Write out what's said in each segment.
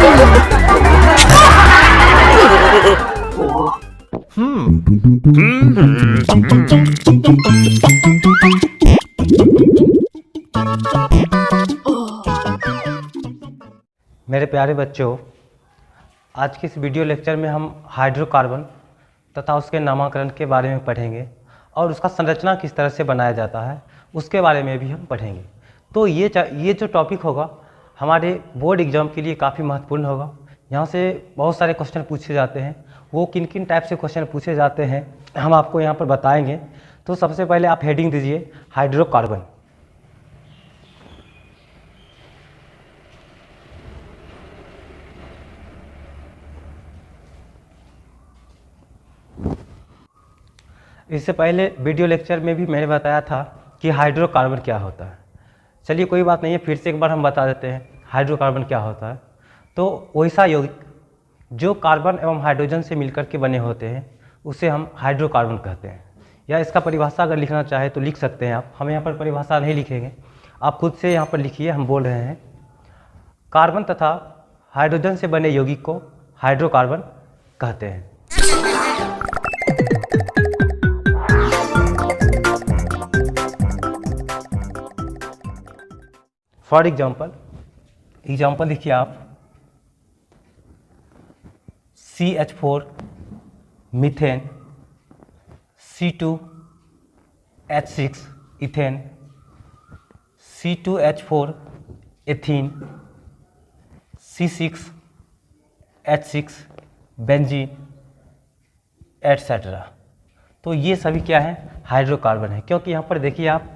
मेरे प्यारे बच्चों, आज के इस वीडियो लेक्चर में हम हाइड्रोकार्बन तथा उसके नामकरण के बारे में पढ़ेंगे और उसका संरचना किस तरह से बनाया जाता है उसके बारे में भी हम पढ़ेंगे। तो ये जो टॉपिक होगा हमारे बोर्ड एग्जाम के लिए काफ़ी महत्वपूर्ण होगा। यहाँ से बहुत सारे क्वेश्चन पूछे जाते हैं। वो किन किन टाइप से क्वेश्चन पूछे जाते हैं हम आपको यहाँ पर बताएंगे। तो सबसे पहले आप हेडिंग दीजिए हाइड्रोकार्बन। इससे पहले वीडियो लेक्चर में भी मैंने बताया था कि हाइड्रोकार्बन क्या होता है। चलिए कोई बात नहीं है, फिर से एक बार हम बता देते हैं हाइड्रोकार्बन क्या होता है। तो वैसा यौगिक जो कार्बन एवं हाइड्रोजन से मिलकर के बने होते हैं उसे हम हाइड्रोकार्बन कहते हैं। या इसका परिभाषा अगर लिखना चाहे तो लिख सकते हैं आप। हम यहाँ पर परिभाषा नहीं लिखेंगे, आप खुद से यहाँ पर लिखिए। हम बोल रहे हैं कार्बन तथा हाइड्रोजन से बने यौगिक को हाइड्रोकार्बन कहते हैं। फॉर एग्जाम्पल लिखिए आप CH4 methane, C2H6 ethane, C2H4 ethene, C6H6 benzene etcetera. तो ये सभी क्या है, हाइड्रोकार्बन है। क्योंकि यहाँ पर देखिए आप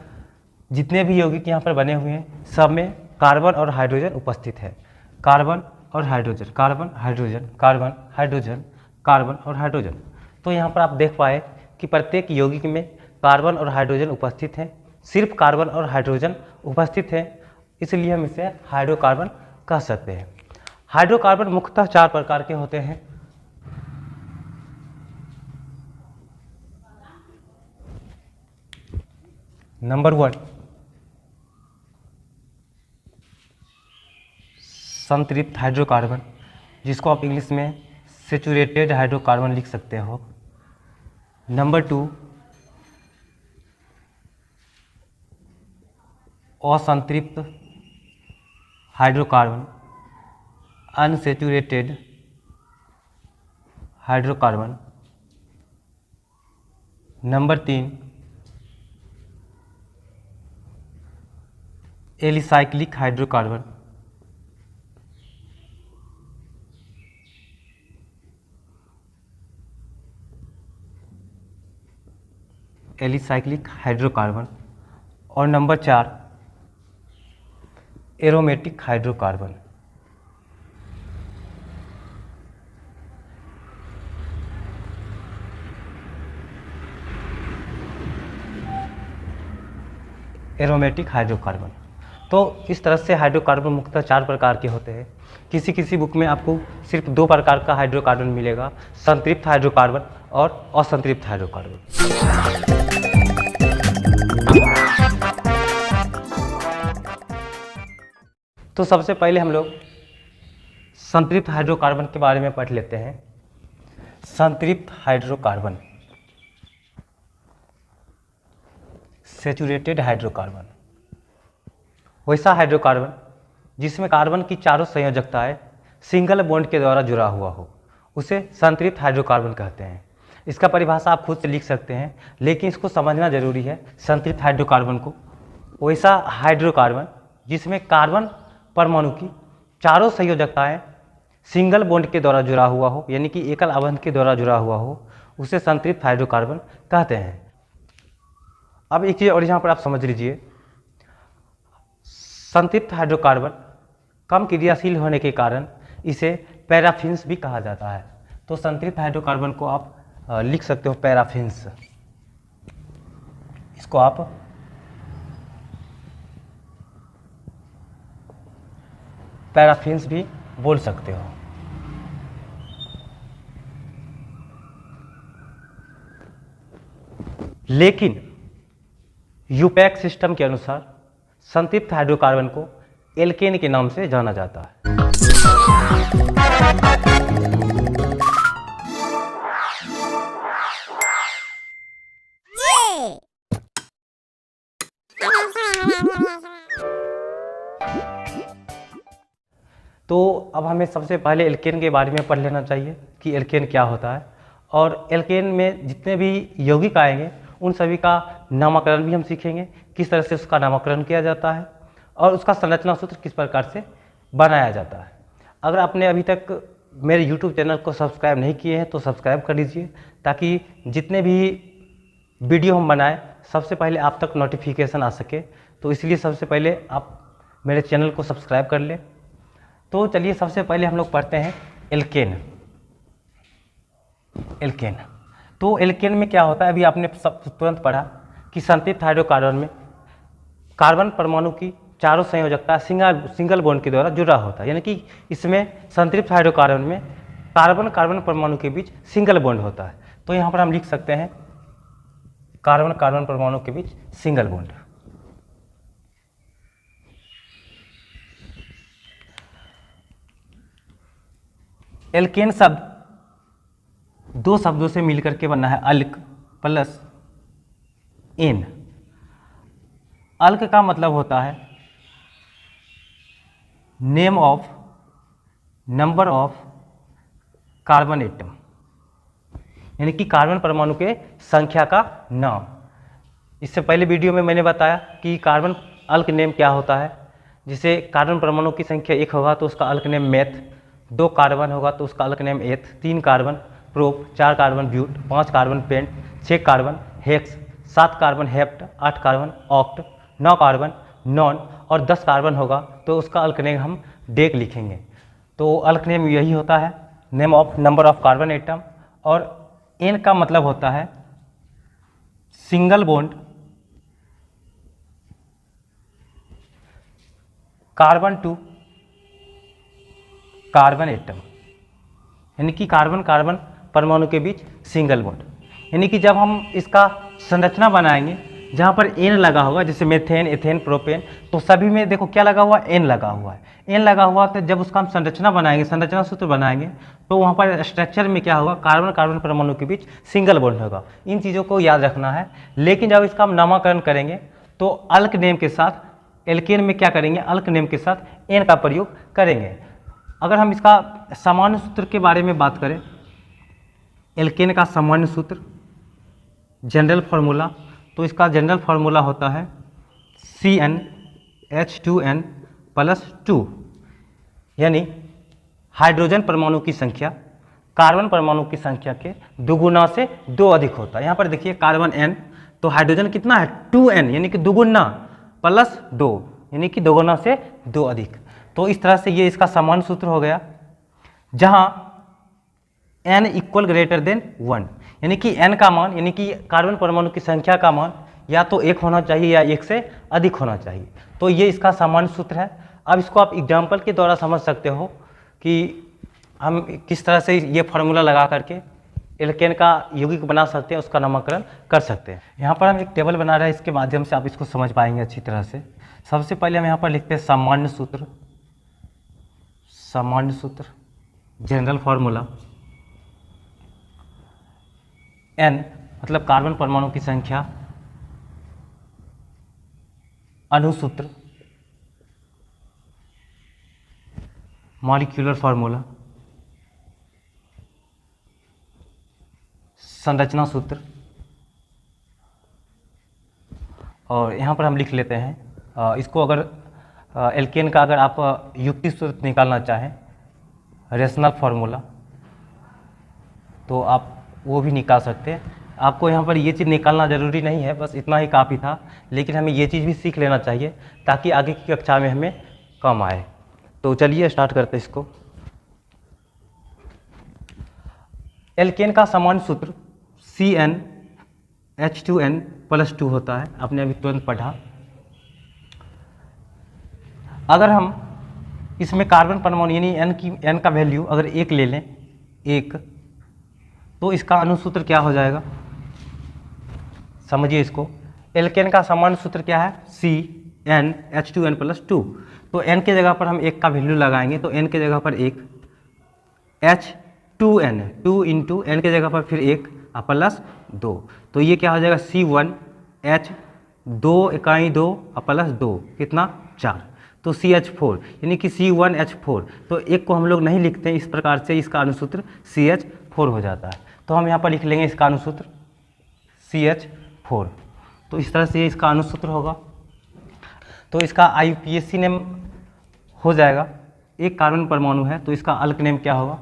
जितने भी यौगिक यहाँ पर बने हुए हैं सब में कार्बन और हाइड्रोजन उपस्थित है। कार्बन और hydrogen, carbon hydrogen, carbon hydrogen, carbon और हाइड्रोजन। तो यहाँ पर आप देख पाए कि प्रत्येक यौगिक में कार्बन और हाइड्रोजन उपस्थित हैं। सिर्फ कार्बन और हाइड्रोजन उपस्थित है, इसलिए हम इसे हाइड्रोकार्बन कह सकते हैं। हाइड्रोकार्बन मुख्यतः 4 प्रकार के होते हैं। नंबर 1 संतृप्त हाइड्रोकार्बन, जिसको आप इंग्लिश में सैचुरेटेड हाइड्रोकार्बन लिख सकते हो। नंबर 2 असंतृप्त hydrocarbon, unsaturated hydrocarbon. Number 3 alicyclic hydrocarbon, alicyclic hydrocarbon. और number 4 aromatic hydrocarbon. Aromatic hydrocarbon. तो इस तरह से हाइड्रोकार्बन मुख्यतः 4 प्रकार के होते हैं। किसी किसी बुक में आपको सिर्फ 2 प्रकार का हाइड्रोकार्बन मिलेगा, संतृप्त हाइड्रोकार्बन और असंतृप्त हाइड्रोकार्बन। तो सबसे पहले हम लोग संतृप्त हाइड्रोकार्बन के बारे में पढ़ लेते हैं। संतृप्त हाइड्रोकार्बन, सैचुरेटेड हाइड्रोकार्बन, वैसा हाइड्रोकार्बन जिसमें कार्बन की चारों संयोजकताएं सिंगल बॉन्ड के द्वारा जुड़ा हुआ हो, उसे संतृप्त हाइड्रोकार्बन कहते हैं। इसका परिभाषा आप खुद से लिख सकते हैं, लेकिन इसको समझना जरूरी है। संतृप्त हाइड्रोकार्बन को वैसा हाइड्रोकार्बन जिसमें कार्बन परमाणु की चारों संयोजकताएं सिंगल बॉन्ड के द्वारा जुड़ा हुआ हो, यानी कि एकल आबंध के द्वारा जुड़ा हुआ हो, उसे संतृप्त हाइड्रोकार्बन कहते हैं। अब एक चीज़ और यहाँ पर आप समझ लीजिए, संतृप्त हाइड्रोकार्बन कम क्रियाशील होने के कारण इसे पैराफिन्स भी कहा जाता है। तो संतृप्त हाइड्रोकार्बन को आप लिख सकते हो पैराफिन्स। इसको आप पैराफिन्स भी बोल सकते हो। लेकिन यूपैक सिस्टम के अनुसार संतृप्त हाइड्रोकार्बन को एल्केन के नाम से जाना जाता है। तो अब हमें सबसे पहले एल्केन के बारे में पढ़ लेना चाहिए कि एल्केन क्या होता है, और एल्केन में जितने भी यौगिक आएंगे उन सभी का नामकरण भी हम सीखेंगे, किस तरह से उसका नामकरण किया जाता है और उसका संरचना सूत्र किस प्रकार से बनाया जाता है। अगर आपने अभी तक मेरे YouTube चैनल को सब्सक्राइब नहीं किए हैं तो सब्सक्राइब कर लीजिए, ताकि जितने भी वीडियो हम बनाएं सबसे पहले आप तक नोटिफिकेशन आ सके। तो इसलिए सबसे पहले आप मेरे चैनल को सब्सक्राइब कर लें। तो चलिए सबसे पहले हम लोग पढ़ते हैं एल्केन। एल्केन तो एल्केन में क्या होता है, अभी आपने तुरंत पढ़ा कि संतृप्त हाइड्रोकार्बन में कार्बन परमाणु की चारों संयोजकता सिंगल बॉन्ड के द्वारा जुड़ा होता है, यानी कि इसमें संतृप्त हाइड्रोकार्बन में कार्बन कार्बन परमाणु के बीच सिंगल बॉन्ड होता है। तो यहाँ पर हम लिख सकते हैं कार्बन कार्बन परमाणु के बीच सिंगल बॉन्ड। एल्केन शब्द दो शब्दों से मिलकर के बना है, अल्क प्लस एन। अल्क का मतलब होता है name of number of carbon atom, यानी कि कार्बन परमाणु के संख्या का नाम। इससे पहले वीडियो में मैंने बताया कि कार्बन अल्क नेम क्या होता है। जैसे कार्बन परमाणु की संख्या 1 होगा तो उसका अल्क नेम मेथ, 2 कार्बन होगा तो उसका अल्क name eth, 3 carbon prop, 4 carbon but, 5 carbon pent, 6 carbon hex, 7 carbon hept, 8 carbon oct, 9 carbon non और 10 कार्बन होगा तो उसका अल्क नेम हम डेक लिखेंगे। तो अल्क नेम यही होता है, name of number of carbon atom. और एन का मतलब होता है single bond carbon to carbon atom, यानी कि कार्बन कार्बन परमाणु के बीच सिंगल बॉन्ड। यानी कि जब हम इसका संरचना बनाएंगे जहाँ पर एन लगा होगा, जैसे मेथेन एथेन प्रोपेन, तो सभी में देखो क्या लगा हुआ है, एन लगा हुआ है। एन लगा हुआ तो जब उसका हम संरचना बनाएंगे, संरचना सूत्र बनाएंगे, तो वहाँ पर स्ट्रक्चर में क्या होगा, कार्बन कार्बन परमाणु के बीच सिंगल बॉन्ड होगा। इन चीज़ों को याद रखना है। लेकिन जब इसका हम नामकरण करेंगे तो अल्क नेम के साथ, एल्केन में क्या करेंगे, अल्क नेम के साथ एन का प्रयोग करेंगे। अगर हम इसका सामान्य सूत्र के बारे में बात करें, एल्केन का सामान्य सूत्र जनरल फार्मूला, तो इसका जनरल फार्मूला होता है CnH2n प्लस 2, यानी हाइड्रोजन परमाणु की संख्या कार्बन परमाणु की संख्या के दुगुना से 2 अधिक होता है। यहाँ पर देखिए कार्बन n, तो हाइड्रोजन कितना है 2n, यानी कि दुगुना प्लस 2, यानी कि दोगुना से 2 अधिक। तो इस तरह से ये इसका सामान्य सूत्र हो गया, जहाँ n इक्वल ग्रेटर देन 1, यानी कि n का मान, यानी कि कार्बन परमाणु की संख्या का मान या तो 1 होना चाहिए या 1 से अधिक होना चाहिए। तो ये इसका सामान्य सूत्र है। अब इसको आप एग्जाम्पल के द्वारा समझ सकते हो कि हम किस तरह से ये फार्मूला लगा करके एल्केन का यौगिक बना सकते हैं, उसका नामकरण कर सकते हैं। यहाँ पर हम एक टेबल बना रहे हैं, इसके माध्यम से आप इसको समझ पाएंगे अच्छी तरह से। सबसे पहले हम यहाँ पर लिखते हैं सामान्य सूत्र, सामान्य सूत्र जनरल फार्मूला। n मतलब कार्बन परमाणु की संख्या, अणुसूत्र मॉलिक्यूलर फार्मूला, संरचना सूत्र, और यहाँ पर हम लिख लेते हैं इसको। अगर एल्केन का अगर आप युक्ति सूत्र निकालना चाहें, रेशनल फार्मूला, तो आप वो भी निकाल सकते हैं। आपको यहाँ पर ये चीज़ निकालना ज़रूरी नहीं है, बस इतना ही काफ़ी था। लेकिन हमें ये चीज़ भी सीख लेना चाहिए ताकि आगे की कक्षा में हमें काम आए। तो चलिए स्टार्ट करते हैं इसको। एल्केन का सामान्य सूत्र CnH2n प्लस 2 होता है, आपने अभी तुरंत पढ़ा। अगर हम इसमें कार्बन परमाणु यानी n का वैल्यू अगर 1 ले लें, 1, तो इसका अणुसूत्र क्या हो जाएगा, समझिए इसको। एल्केन का सामान्य सूत्र क्या है, CnH2n प्लस 2। तो n के जगह पर हम 1 का वैल्यू लगाएंगे, तो n के जगह पर 1, H2N, 2 इंटू एन के जगह पर फिर 1 प्लस 2, तो ये क्या हो जाएगा C1H 2 इकाई 2 प्लस 2 कितना 4, तो CH4 यानी कि C1H4। तो एक को हम लोग नहीं लिखते हैं इस प्रकार से, इसका अनुसूत्र CH4 हो जाता है। तो हम यहाँ पर लिख लेंगे इसका अनुसूत्र CH4। तो इस तरह से इसका अनुसूत्र होगा। तो इसका IUPAC नेम हो जाएगा, एक कार्बन परमाणु है तो इसका अल्क नेम क्या होगा,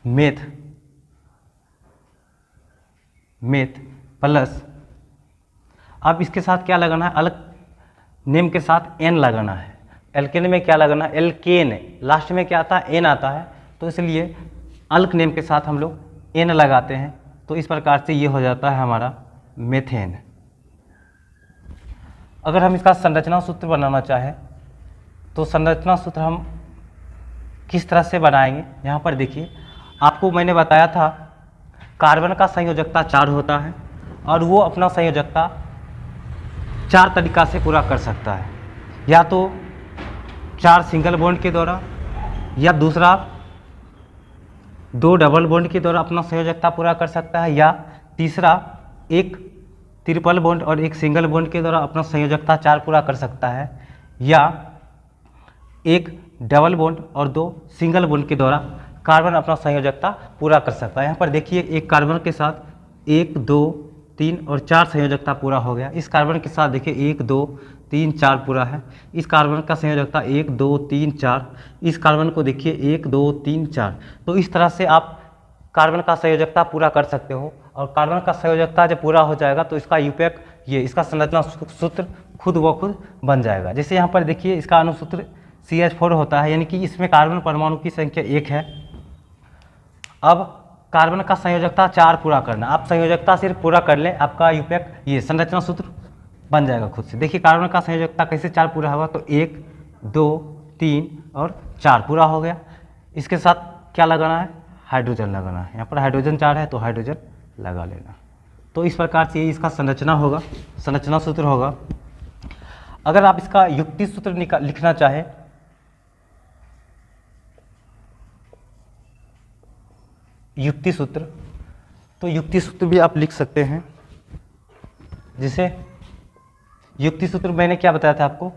मेथ प्लस, अब इसके साथ क्या लगाना है, अल्क नेम के साथ एन लगाना है। एल्केन में क्या लगाना है, एल्केन, लास्ट में क्या आता है, एन आता है, तो इसलिए अल्क नेम के साथ हम लोग एन लगाते हैं। तो इस प्रकार से ये हो जाता है हमारा मेथेन। अगर हम इसका संरचना सूत्र बनाना चाहें तो संरचना सूत्र हम किस तरह से बनाएंगे, यहाँ पर देखिए, आपको मैंने बताया था कार्बन का संयोजकता 4 होता है और वो अपना संयोजकता 4 तरीका से पूरा कर सकता है, या तो 4 सिंगल बॉन्ड के द्वारा, या दूसरा 2 डबल बॉन्ड के द्वारा अपना संयोजकता पूरा कर सकता है, या तीसरा एक ट्रिपल बॉन्ड और एक सिंगल बॉन्ड के द्वारा अपना संयोजकता 4 पूरा कर सकता है, या एक डबल बॉन्ड और 2 सिंगल बॉन्ड के द्वारा कार्बन अपना संयोजकता पूरा कर सकता है। यहाँ पर देखिए एक कार्बन के साथ 1 2 3 और 4 संयोजकता पूरा हो गया। इस कार्बन के साथ देखिए 1 2 3 4 पूरा है। इस कार्बन का संयोजकता 1 2 3 4, इस कार्बन को देखिए 1 2 3 4। तो इस तरह से आप कार्बन का संयोजकता पूरा कर सकते हो, और कार्बन का संयोजकता जब पूरा हो जाएगा तो इसका यूपैक, ये इसका संरचना सूत्र खुद व खुद बन जाएगा। जैसे यहाँ पर देखिए इसका अनुसूत्र CH4 होता है, यानी कि इसमें कार्बन परमाणु की संख्या 1 है। अब कार्बन का संयोजकता 4 पूरा करना, आप संयोजकता सिर्फ पूरा कर लें, आपका यूपैक, ये संरचना सूत्र बन जाएगा खुद से। देखिए कार्बन का संयोजकता कैसे 4 पूरा होगा, तो 1 2 3 और 4 पूरा हो गया। इसके साथ क्या लगाना है, हाइड्रोजन लगाना है। यहाँ पर हाइड्रोजन 4 है तो हाइड्रोजन लगा लेना। तो इस प्रकार से ये इसका संरचना होगा, संरचना सूत्र होगा। अगर आप इसका युक्ति सूत्र लिखना चाहें, युक्ति सूत्र, तो युक्ति सूत्र भी आप लिख सकते हैं। जिसे युक्ति सूत्र मैंने क्या बताया था आपको,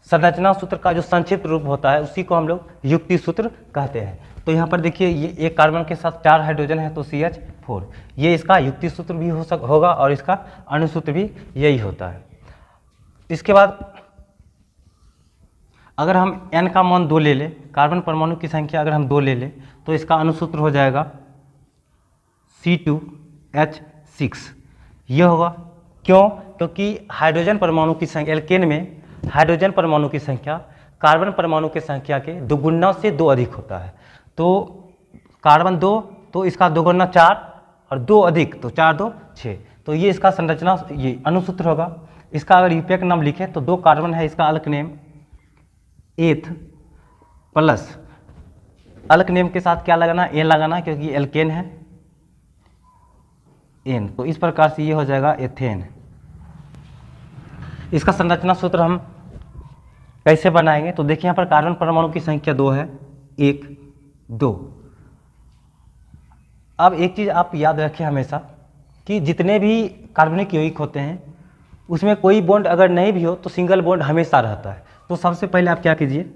संरचना सूत्र का जो संक्षिप्त रूप होता है उसी को हम लोग युक्ति सूत्र कहते हैं। तो यहाँ पर देखिए ये एक कार्बन के साथ 4 हाइड्रोजन है तो CH4, ये इसका युक्ति सूत्र भी होगा और इसका अनुसूत्र भी यही होता है। इसके बाद अगर हम n का मान 2 ले लें, कार्बन परमाणु की संख्या अगर हम 2 ले लें, तो इसका अनुसूत्र हो जाएगा C2H6। ये होगा क्यों, क्योंकि हाइड्रोजन परमाणु की संख्या, एल्केन में हाइड्रोजन परमाणु की संख्या कार्बन परमाणु की संख्या के दोगुना से 2 अधिक होता है। तो कार्बन 2 तो इसका दोगुना 4 और 2 अधिक तो 4 2 6, तो ये इसका संरचना, ये अनुसूत्र होगा। इसका अगर यूपैक नाम लिखे तो 2 कार्बन है, इसका अल्क नेम एथ प्लस, अल्क नेम के साथ क्या लगाना, एन लगाना, क्योंकि एल्केन है एन। तो इस प्रकार से ये हो जाएगा एथेन। इसका संरचना सूत्र हम कैसे बनाएंगे, तो देखिए यहाँ पर कार्बन परमाणु की संख्या 2 है, 1 2। अब एक चीज़ आप याद रखें हमेशा कि जितने भी कार्बनिक यौगिक होते हैं उसमें कोई बॉन्ड अगर नहीं भी हो तो सिंगल बॉन्ड हमेशा रहता है। तो सबसे पहले आप क्या कीजिए,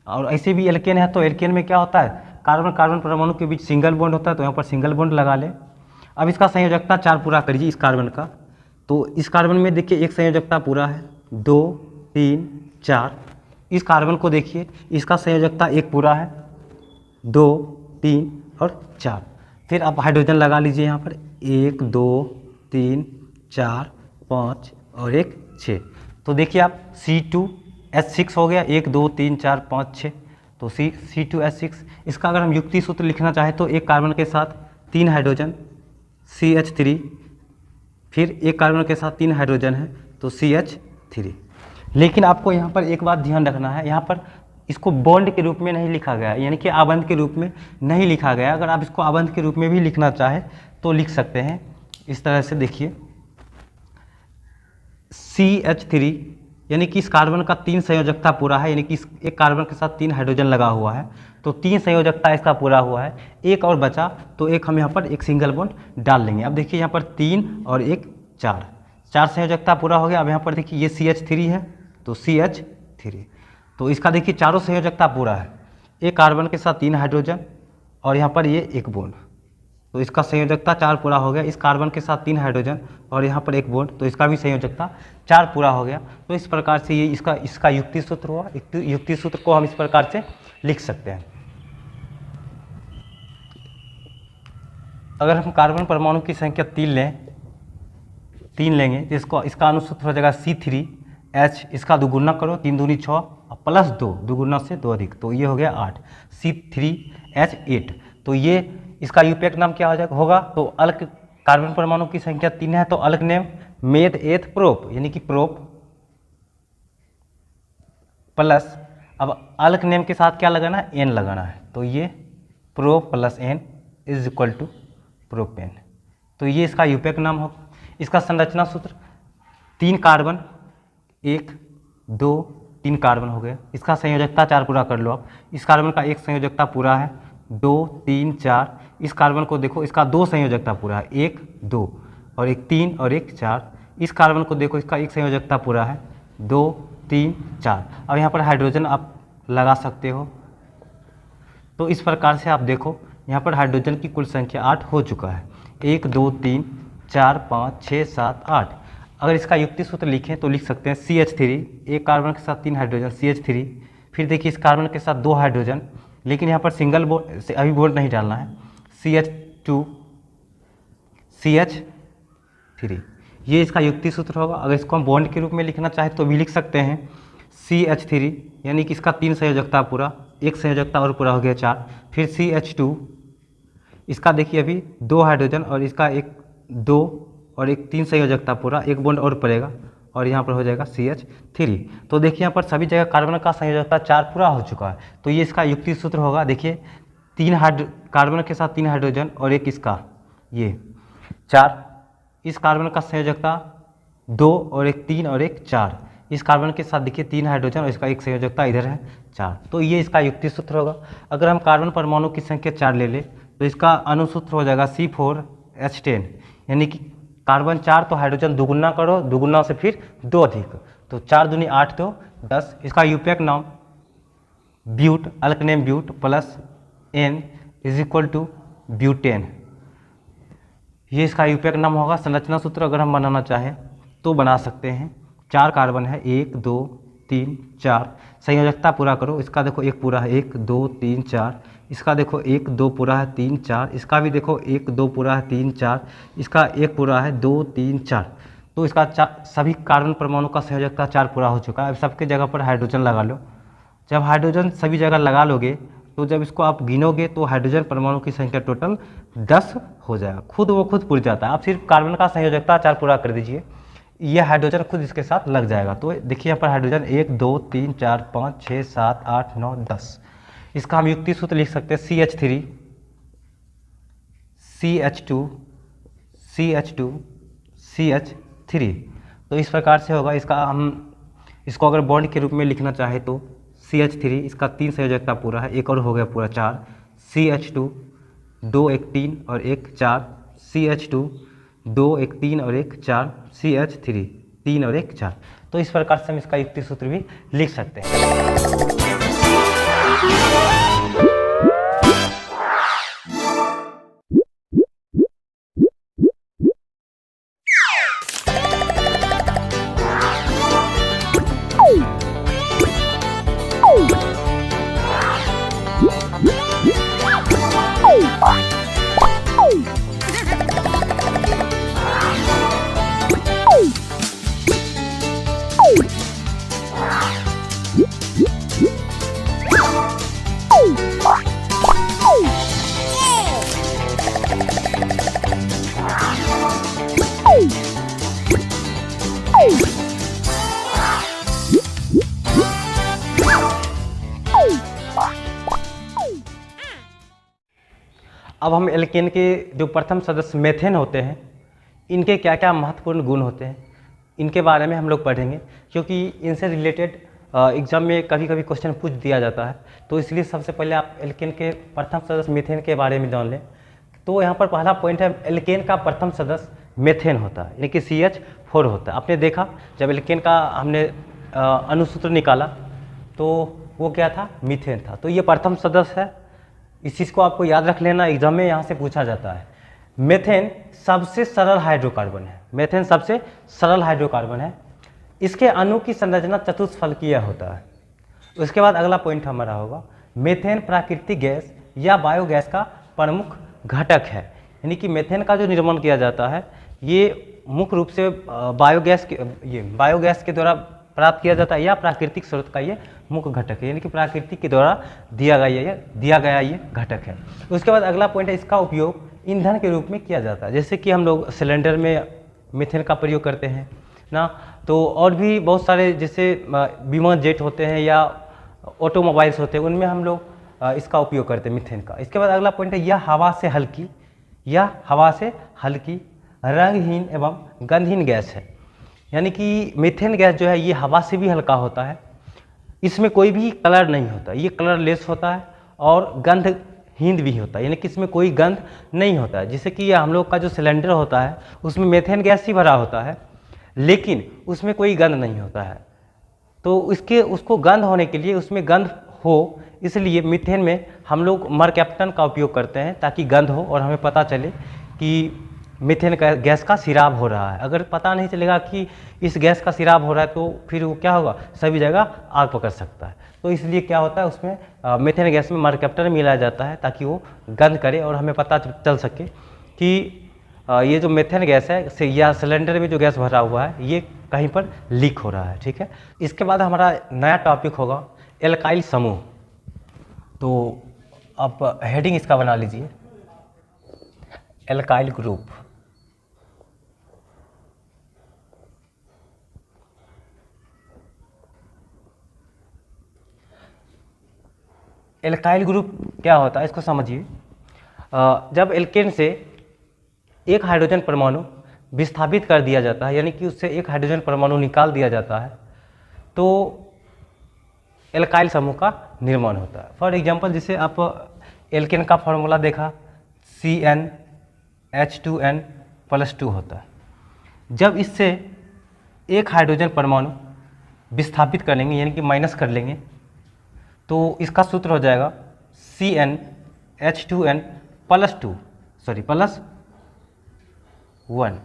और ऐसे भी एल्केन है तो एल्केन में क्या होता है, कार्बन कार्बन परमाणु के बीच सिंगल बॉन्ड होता है, तो यहाँ पर सिंगल बॉन्ड लगा ले। अब इसका संयोजकता 4 पूरा करिए इस कार्बन का, तो इस कार्बन में देखिए एक संयोजकता पूरा है, 2 3 4। इस कार्बन को देखिए इसका संयोजकता 1 पूरा है, 2 3 और 4। फिर आप हाइड्रोजन लगा लीजिए यहाँ पर, 1 2 3 4 5 और 1 6। तो देखिए आप C2H6 हो गया, 1 2 3 4 5 6, तो C2H6। इसका अगर हम युक्ति सूत्र लिखना चाहें तो एक कार्बन के साथ 3 हाइड्रोजन CH3, फिर एक कार्बन के साथ 3 हाइड्रोजन है तो CH3। लेकिन आपको यहाँ पर एक बात ध्यान रखना है, यहाँ पर इसको बॉन्ड के रूप में नहीं लिखा गया, यानी कि आबंध के रूप में नहीं लिखा गया। अगर आप इसको आबंध के रूप में भी लिखना चाहें तो लिख सकते हैं इस तरह से। देखिए CH3 यानी कि इस कार्बन का 3 संयोजकता पूरा है, यानी कि इस एक कार्बन के साथ 3 हाइड्रोजन लगा हुआ है, तो 3 संयोजकता इसका पूरा हुआ है। एक और बचा तो एक हम यहाँ पर एक सिंगल बॉन्ड डाल लेंगे। अब देखिए यहाँ पर 3 और 1 4, 4 संयोजकता पूरा हो गया। अब यहाँ पर देखिए ये CH3 है तो CH3, तो इसका देखिए चारों संयोजकता पूरा है। एक कार्बन के साथ 3 हाइड्रोजन और यहाँ पर ये एक बॉन्ड, तो इसका संयोजकता 4 पूरा हो गया। इस कार्बन के साथ 3 हाइड्रोजन और यहाँ पर एक बॉन्ड, तो इसका भी संयोजकता 4 पूरा हो गया। तो इस प्रकार से ये इसका युक्ति सूत्र हुआ। युक्ति सूत्र को हम इस प्रकार से लिख सकते हैं। अगर हम कार्बन परमाणु की संख्या 3 लेंगे तो इसका अनुसूत्र हो जाएगा C3H, इसका दुगुना करो 3 दूनी 6 प्लस 2, दुगुना से 2 अधिक, तो ये हो गया 8, C3H8। तो ये इसका यूपैक नाम क्या हो जाएगा होगा, तो अल्क कार्बन परमाणु की संख्या 3 है तो अल्क नेम मेथ एथ प्रोप, यानी कि प्रोप प्लस, अब अल्क नेम के साथ क्या लगाना है, एन लगाना है, तो ये prop plus ane is equal to propane. तो ये इसका यूपैक नाम होगा। इसका संरचना सूत्र 3 कार्बन 1 2 3 कार्बन हो गया। इसका संयोजकता 4 पूरा कर लो आप। इस कार्बन का एक संयोजकता पूरा है 2 3 4। इस कार्बन को देखो, इसका 2 संयोजकता पूरा है 1 2 और एक 3 और एक 4। इस कार्बन को देखो, इसका एक संयोजकता पूरा है 2 3 4। अब यहाँ पर हाइड्रोजन आप लगा सकते हो। तो इस प्रकार से आप देखो यहाँ पर हाइड्रोजन की कुल संख्या 8 हो चुका है। 1 2 3 4 5 6 7 8। अगर इसका युक्ति सूत्र लिखें तो लिख सकते हैं CH3, एक कार्बन के साथ 3 हाइड्रोजन CH3, फिर देखिए इस कार्बन के साथ 2 हाइड्रोजन, लेकिन यहाँ पर सिंगल बॉन्ड से अभी बॉन्ड नहीं डालना है, CH2 CH3, ये इसका युक्ति सूत्र होगा। अगर इसको हम बॉन्ड के रूप में लिखना चाहें तो भी लिख सकते हैं CH3, यानी कि इसका 3 संयोजकता पूरा, एक संयोजकता और पूरा हो गया 4। फिर CH2, इसका देखिए अभी 2 हाइड्रोजन और इसका एक 2 और एक 3 संयोजकता पूरा, एक बॉन्ड और पड़ेगा और यहाँ पर हो जाएगा CH3। तो देखिए यहाँ पर सभी जगह कार्बन का संयोजकता 4 पूरा हो चुका है। तो ये इसका युक्ति सूत्र होगा। देखिए 3 कार्बन के साथ 3 हाइड्रोजन और एक इसका ये 4, इस कार्बन का संयोजकता 2 और एक 3 और एक 4। इस कार्बन के साथ देखिए 3 हाइड्रोजन और इसका एक संयोजकता इधर है 4। तो ये इसका युक्ति सूत्र होगा। अगर हम कार्बन परमाणु की संख्या 4 ले ले तो इसका अनुसूत्र हो जाएगा C4H10, यानी कि कार्बन 4 तो हाइड्रोजन दुगुना करो, दुगुना से फिर 2 अधिक, तो 4 दूनी 8 तो 10। इसका यूपैक नाम but, alkane but plus ane is equal to butane, ये इसका यूपैक नाम होगा। संरचना सूत्र अगर हम बनाना चाहें तो बना सकते हैं। 4 कार्बन है 1 2 3 4, संयोजकता पूरा करो। इसका देखो एक पूरा है 1 2 3 4, इसका देखो 1 2 पूरा है 3 4, इसका भी देखो 1 2 पूरा है 3 4, इसका एक पूरा है 2 3 4। तो इसका सभी कार्बन परमाणु का संयोजकता 4 पूरा हो चुका है। अब सबके जगह पर हाइड्रोजन लगा लो। जब हाइड्रोजन सभी जगह लगा लोगे तो जब इसको आप गिनोगे तो हाइड्रोजन परमाणु की संख्या टोटल 10 हो जाएगा। खुद पुर जाता है। आप सिर्फ कार्बन का संयोजकता 4 पूरा कर दीजिए, ये हाइड्रोजन खुद इसके साथ लग जाएगा। तो देखिए यहाँ पर हाइड्रोजन 1 2 3 4 5 6 7 8 9 10। इसका हम युक्ति सूत्र लिख सकते हैं CH3 CH2 CH2 CH3। तो इस प्रकार से होगा। इसको अगर बॉन्ड के रूप में लिखना चाहे तो CH3, इसका 3 संयोजकता पूरा है, एक और हो गया पूरा 4, CH2 2 1 3 और एक 4, CH2 2 1 3 और एक 4, CH3 3 और एक 4। तो इस प्रकार से हम इसका युक्ति सूत्र भी लिख सकते हैं। अब हम एल्केन के जो प्रथम सदस्य मेथेन होते हैं, इनके क्या क्या महत्वपूर्ण गुण होते हैं, इनके बारे में हम लोग पढ़ेंगे, क्योंकि इनसे रिलेटेड एग्जाम में कभी कभी क्वेश्चन पूछ दिया जाता है। तो इसलिए सबसे पहले आप एल्केन के प्रथम सदस्य मीथेन के बारे में जान लें। तो यहाँ पर पहला पॉइंट है, एल्केन का प्रथम सदस्य मेथेन होता है, यानी कि CH4 होता है। आपने देखा जब एल्केन का हमने अनुसूत्र निकाला तो वो क्या था, मीथेन था। तो ये प्रथम सदस्य है, इस चीज़ को आपको याद रख लेना, एग्जाम में यहाँ से पूछा जाता है। मेथेन सबसे सरल हाइड्रोकार्बन है, मेथेन सबसे सरल हाइड्रोकार्बन है। इसके अणु की संरचना चतुष्फलकीय होता है। उसके बाद अगला पॉइंट हमारा होगा, मेथेन प्राकृतिक गैस या बायोगैस का प्रमुख घटक है, यानी कि मेथेन का जो निर्माण किया जाता है ये मुख्य रूप से बायोगैस के द्वारा प्राप्त किया जाता है या प्राकृतिक स्रोत का ये मुख्य घटक है, यानी कि प्राकृतिक के द्वारा दिया गया ये घटक है। उसके बाद अगला पॉइंट है, इसका उपयोग ईंधन के रूप में किया जाता है। जैसे कि हम लोग सिलेंडर में मीथेन का प्रयोग करते हैं ना, तो और भी बहुत सारे जैसे विमान जेट होते हैं या ऑटोमोबाइल्स होते हैं, उनमें हम लोग इसका उपयोग करते हैं मीथेन का। इसके बाद अगला पॉइंट है, यह हवा से हल्की रंगहीन एवं गंधहीन गैस है, यानी कि मीथेन गैस जो है ये हवा से भी हल्का होता है, इसमें कोई भी कलर नहीं होता, ये कलरलेस होता है और गंधहीन भी होता है, यानी कि इसमें कोई गंध नहीं होता है। जैसे कि हम लोग का जो सिलेंडर होता है उसमें मीथेन गैस ही भरा होता है, लेकिन उसमें कोई गंध नहीं होता है। तो उसको गंध होने के लिए, उसमें गंध हो, इसलिए मीथेन में हम लोग मरकैप्टन का उपयोग करते हैं ताकि गंध हो और हमें पता चले कि मीथेन गैस का सिराब हो रहा है। अगर पता नहीं चलेगा कि इस गैस का सिराब हो रहा है तो फिर वो क्या होगा, सभी जगह आग पकड़ सकता है। तो इसलिए क्या होता है, उसमें मीथेन गैस में मरकैप्टन मिलाया जाता है ताकि वो गंध करे और हमें पता चल सके कि ये जो मीथेन गैस है या सिलेंडर में जो गैस भरा हुआ है ये कहीं पर लीक हो रहा है। ठीक है, इसके बाद हमारा नया टॉपिक होगा एल्काइल समूह। तो आप हेडिंग इसका बना लीजिए, एल्काइल ग्रुप। एल्काइल ग्रुप क्या होता है इसको समझिए। जब एल्केन से एक हाइड्रोजन परमाणु विस्थापित कर दिया जाता है, यानी कि उससे एक हाइड्रोजन परमाणु निकाल दिया जाता है, तो एल्काइल समूह का निर्माण होता है। फॉर एग्जांपल, जैसे आप एल्केन का फॉर्मूला देखा, CnH2n+2 होता है। जब इससे एक हाइड्रोजन परमाणु विस्थापित कर लेंगे, यानी कि माइनस कर लेंगे, तो इसका सूत्र हो जाएगा CnH2n+2 +1।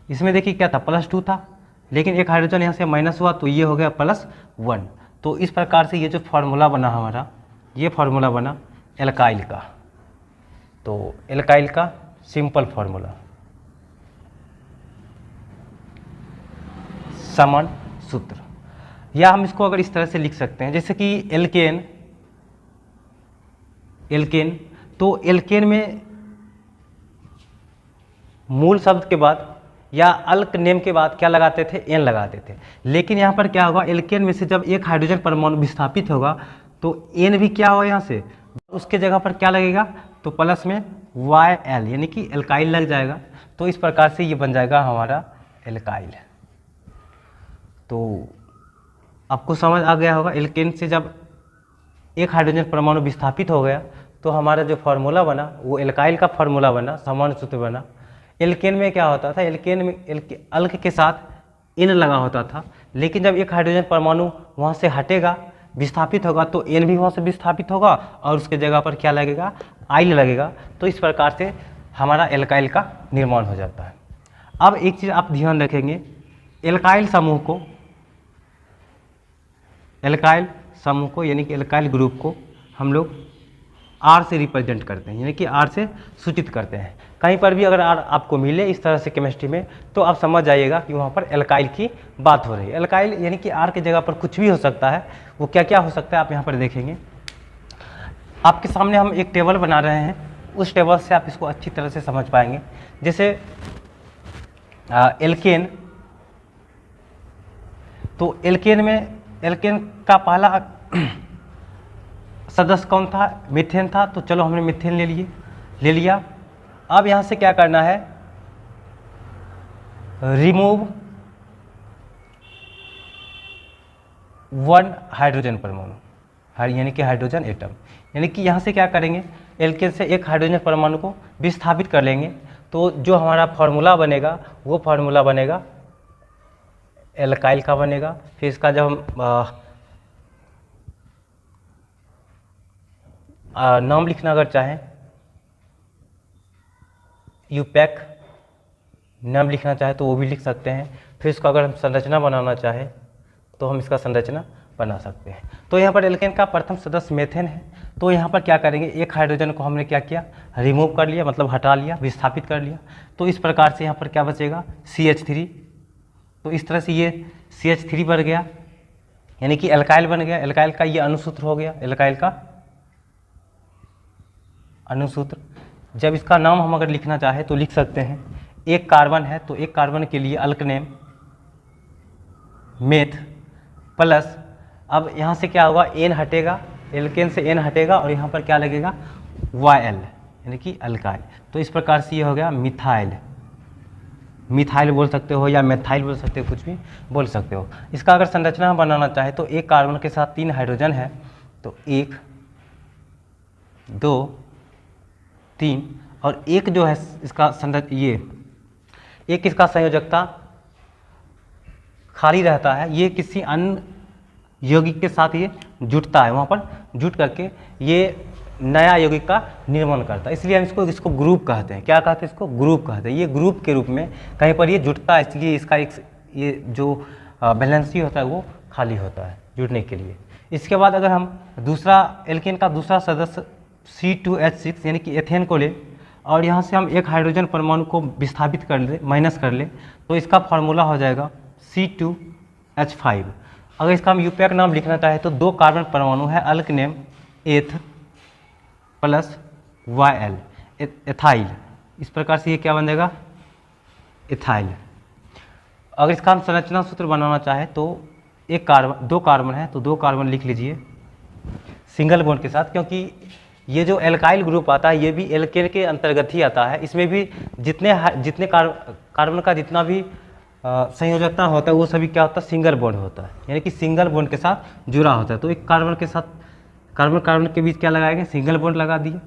इसमें देखिए क्या था, +2 था, लेकिन एक हाइड्रोजन यहाँ से माइनस हुआ तो ये हो गया +1। तो इस प्रकार से ये जो फार्मूला बना हमारा, ये फार्मूला बना एल्काइल का। तो एल्काइल का सिंपल फार्मूला, समान सूत्र, या हम इसको अगर इस तरह से लिख सकते हैं, जैसे कि एल्केन, तो एल्केन में मूल शब्द के बाद या अल्क नेम के बाद क्या लगाते थे, एन लगाते थे। लेकिन यहाँ पर क्या होगा, एल्केन में से जब एक हाइड्रोजन परमाणु विस्थापित होगा तो एन भी क्या होगा, यहाँ से उसके जगह पर क्या लगेगा, तो प्लस में YL, यानी कि एल्काइल लग जाएगा। तो इस प्रकार से ये बन जाएगा हमारा एल्काइल। तो आपको समझ आ गया होगा, एल्केन से जब एक हाइड्रोजन परमाणु विस्थापित हो गया तो हमारा जो फार्मूला बना वो एल्काइल का फार्मूला बना, समान सूत्र बना। एल्केन में क्या होता था, एल्केन में अल्क के साथ एन लगा होता था, लेकिन जब एक हाइड्रोजन परमाणु वहाँ से हटेगा, विस्थापित होगा, तो एन भी वहाँ से विस्थापित होगा और उसके जगह पर क्या लगेगा, आइल लगेगा। तो इस प्रकार से हमारा एल्काइल का निर्माण हो जाता है। अब एक चीज़ आप ध्यान रखेंगे, एल्काइल समूह को यानी कि एल्काइल ग्रुप को हम लोग R से रिप्रेजेंट करते हैं, यानी कि R से सूचित करते हैं। कहीं पर भी अगर R आपको मिले इस तरह से केमिस्ट्री में, तो आप समझ जाइएगा कि वहाँ पर एल्काइल की बात हो रही है। एल्काइल यानी कि R की जगह पर कुछ भी हो सकता है। वो क्या क्या हो सकता है आप यहाँ पर देखेंगे। आपके सामने हम एक टेबल बना रहे हैं, उस टेबल से आप इसको अच्छी तरह से समझ पाएंगे। जैसे एल्केन, तो एल्केन का पहला सदस्य कौन था, मीथेन था। तो चलो हमने मीथेन ले लिया। अब यहाँ से क्या करना है, रिमूव 1 हाइड्रोजन परमाणु, यानी कि हाइड्रोजन एटम। यानी कि यहाँ से क्या करेंगे, एल्केन से एक हाइड्रोजन परमाणु को विस्थापित कर लेंगे, तो जो हमारा फार्मूला बनेगा वो फार्मूला बनेगा एल्काइल का बनेगा। फिर इसका जब हम नाम लिखना अगर चाहें, यूपैक नाम लिखना चाहे तो वो भी लिख सकते हैं। फिर इसको अगर हम संरचना बनाना चाहें तो हम इसका संरचना बना सकते हैं। तो यहाँ पर एल्केन का प्रथम सदस्य मेथेन है। तो यहाँ पर क्या करेंगे, एक हाइड्रोजन को हमने क्या किया, रिमूव कर लिया, मतलब हटा लिया, विस्थापित कर लिया। तो इस प्रकार से यहाँ पर क्या बचेगा, CH3। तो इस तरह से ये CH3 बन गया, यानी कि एल्काइल बन गया। एल्काइल का ये अणुसूत्र हो गया, एल्काइल का अणुसूत्र। जब इसका नाम हम अगर लिखना चाहे तो लिख सकते हैं। एक कार्बन है तो एक कार्बन के लिए अल्कनेम मेथ प्लस, अब यहाँ से क्या होगा, एन हटेगा, एल्केन से एन हटेगा और यहाँ पर क्या लगेगा, YL, यानी कि अल्काइल। तो इस प्रकार से ये हो गया मिथाइल। मिथाइल बोल सकते हो या मेथाइल बोल सकते हो, कुछ भी बोल सकते हो। इसका अगर संरचना बनाना चाहे तो एक कार्बन के साथ 3 हाइड्रोजन है, तो 1 2 3 और एक जो है इसका ये एक इसका संयोजकता खाली रहता है, ये किसी अन्य यौगिक के साथ ये जुटता है, वहाँ पर जुट करके ये नया यौगिक का निर्माण करता है। इसलिए हम इसको ग्रुप कहते हैं। क्या कहते हैं, इसको ग्रुप कहते हैं। ये ग्रुप के रूप में कहीं पर ये जुटता है, इसलिए इसका एक ये जो वैलेंसी होता है वो खाली होता है जुड़ने के लिए। इसके बाद अगर हम दूसरा एल्केन का दूसरा सदस्य C2H6 यानी कि एथेन को ले और यहाँ से हम एक हाइड्रोजन परमाणु को विस्थापित कर ले, माइनस कर ले, तो इसका फार्मूला हो जाएगा C2H5। अगर इसका हम यूपैक नाम लिखना चाहे तो 2 कार्बन परमाणु है, अल्कनेम एथ प्लस YL, एथाइल। इस प्रकार से ये क्या बनेगा, एथाइल। अगर इसका हम संरचना सूत्र बनाना चाहे तो एक कार्बन 2 कार्बन है तो 2 कार्बन लिख लीजिए सिंगल बॉन्ड के साथ, क्योंकि ये जो एल्काइल ग्रुप आता है ये भी एल्केन के अंतर्गत ही आता है। इसमें भी जितने कार्बन का जितना भी संयोजकता होता है वो सभी क्या होता है, सिंगल बॉन्ड होता है, यानी कि सिंगल बॉन्ड के साथ जुड़ा होता है। तो एक कार्बन के साथ कार्बन के बीच क्या लगाएंगे, सिंगल बॉन्ड लगा दिए।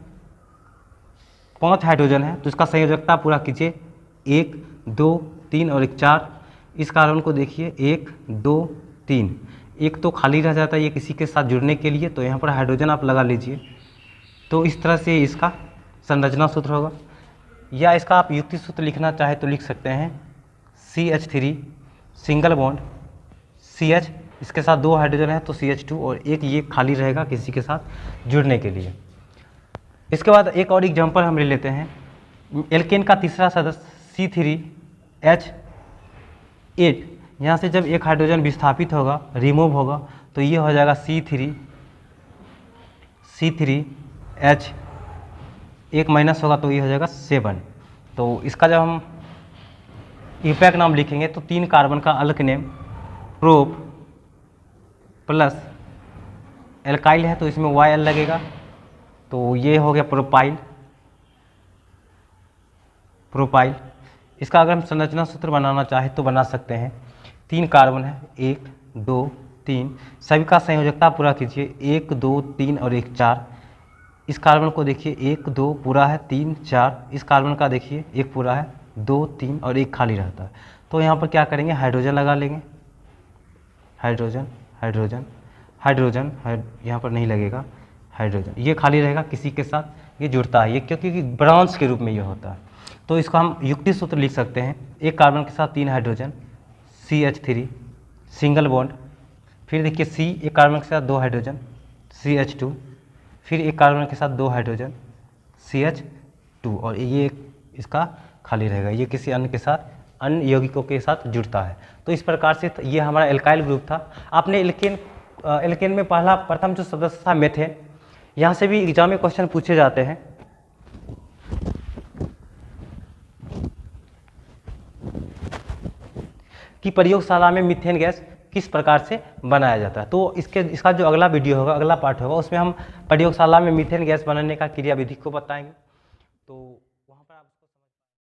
5 हाइड्रोजन है तो इसका संयोजकता पूरा कीजिए, 1 2 3 और 1 4। इस कार्बन को देखिए 1 2 3, एक तो खाली रह जाता है ये किसी के साथ जुड़ने के लिए, तो यहाँ पर हाइड्रोजन आप लगा लीजिए। तो इस तरह से इसका संरचना सूत्र होगा। या इसका आप युक्ति सूत्र लिखना चाहे तो लिख सकते हैं CH3 सिंगल बॉन्ड CH, इसके साथ 2 हाइड्रोजन है तो CH2 और एक ये खाली रहेगा किसी के साथ जुड़ने के लिए। इसके बाद एक और एग्जांपल हम ले लेते हैं। एल्केन का तीसरा सदस्य C3H8, यहाँ से जब एक हाइड्रोजन विस्थापित होगा, रिमूव होगा, तो ये हो जाएगा C3H, एक माइनस होगा तो ये हो जाएगा 7। तो इसका जब हम यूपैक नाम लिखेंगे तो 3 कार्बन का अल्कनेम प्रोप प्लस एल्काइल है तो इसमें YL लगेगा, तो ये हो गया प्रोपाइल। इसका अगर हम संरचना सूत्र बनाना चाहे तो बना सकते हैं। 3 कार्बन है, 1 2 3, सभी का संयोजकता पूरा कीजिए, 1 2 3 और 1 4। इस कार्बन को देखिए 1 2 पूरा है, 3 4। इस कार्बन का देखिए 1 पूरा है, 2 3 और 1 खाली रहता है। तो यहाँ पर क्या करेंगे, हाइड्रोजन लगा लेंगे, हाइड्रोजन यहाँ पर नहीं लगेगा हाइड्रोजन, ये खाली रहेगा, किसी के साथ ये जुड़ता है, ये क्योंकि ब्रांच के रूप में ये होता है। तो इसको हम युक्ति सूत्र लिख सकते हैं। एक कार्बन के साथ 3 हाइड्रोजन CH3 सिंगल बॉन्ड, फिर देखिए C, एक कार्बन के साथ 2 हाइड्रोजन CH2, फिर एक कार्बन के साथ 2 हाइड्रोजन CH2 और ये इसका खाली रहेगा, ये किसी अन्य के साथ, अन्य यौगिकों के साथ जुड़ता है। तो इस प्रकार से ये हमारा एल्काइल ग्रुप था। आपने एल्केन में प्रथम जो सदस्य था मेथेन, यहाँ से भी एग्जाम में क्वेश्चन पूछे जाते हैं। कि प्रयोगशाला में मीथेन गैस किस प्रकार से बनाया जाता है। तो इसका जो अगला वीडियो होगा, अगला पार्ट होगा, उसमें हम प्रयोगशाला में मीथेन गैस बनाने का क्रियाविधि को बताएंगे। तो